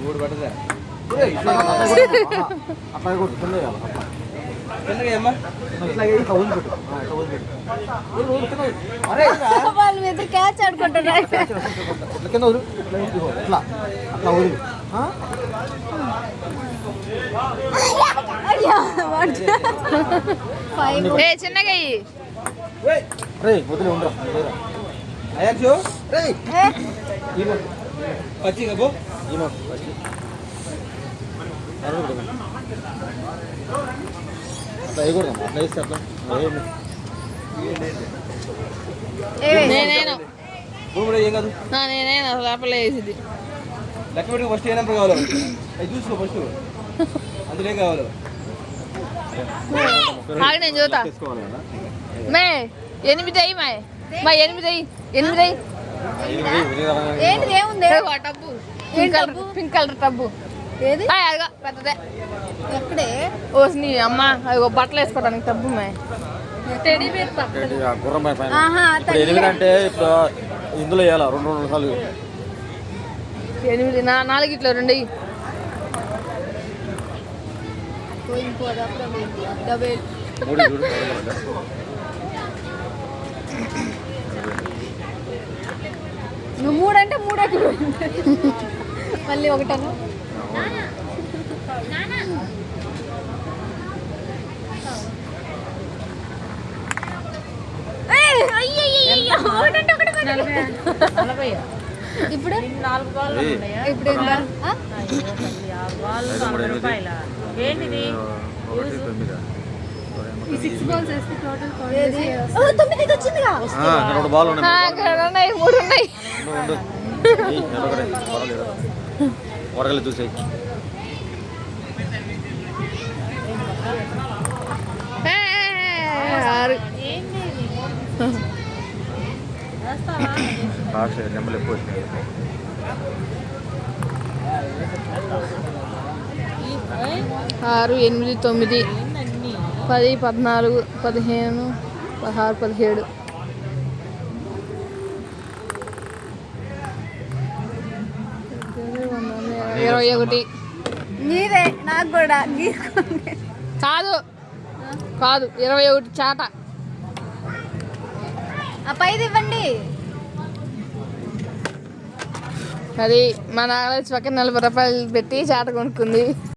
మూడు పడదా అట్లా కొట్టు కింద కిందకి ఏమ్మా ఇట్లా వదిలిపెట్టు వాళ్ళు ఇద్దరు క్యాచ్ ఆడుకుంటున్నారు. ఇట్లా కింద వదిలి ఇట్లా అట్లా వదిలి చిన్నగా రే వదిలి ఉండరా అయ్యో రే పచ్చి కబో అట్లా వేయకూడదు అట్లా వేస్తే అట్లా నేనేను భూమిలో ఏం కాదు నేనేను లోపల వేసింది. లెక్క పెట్టుకు ఫస్ట్ ఏ నెంబర్ కావాలో అది చూసుకో ఫస్ట్ అందులో ఏం కావాలో నేను చూతా తీసుకోవాలి కదా మే 8 అయ్యి మా 8 అయ్యి ఏంటిది ఏముంది టబ్బు పింక్ కలర్ టబ్బు ఏది అదిగో పెద్దదే ఎక్కడే ఓసిని అమ్మ అదిగో బట్టలు వేసుకోవడానికి టబ్బు మే గుర్రం పైన ఇప్పుడు 8 అంటే ఇప్పుడు ఇందులో వేయాలి 2 సార్లు 8 4 ఇట్లా 2 మూడు చూడు నువ్వు 3 అంటే 3 మళ్ళీ ఒకటను ఇప్పుడు ఇప్పుడు వరగలు చూసాయి నెంబర్లు ఎక్కువ వచ్చినాయి 6 8 9 10 14 15 16 17 21 నీదే నాకు కూడా కాదు కాదు 21 చాట పైది ఇవ్వండి. అది మా నాగరాజు పక్కన 40 రూపాయలు పెట్టి చాట కొనుక్కుంది.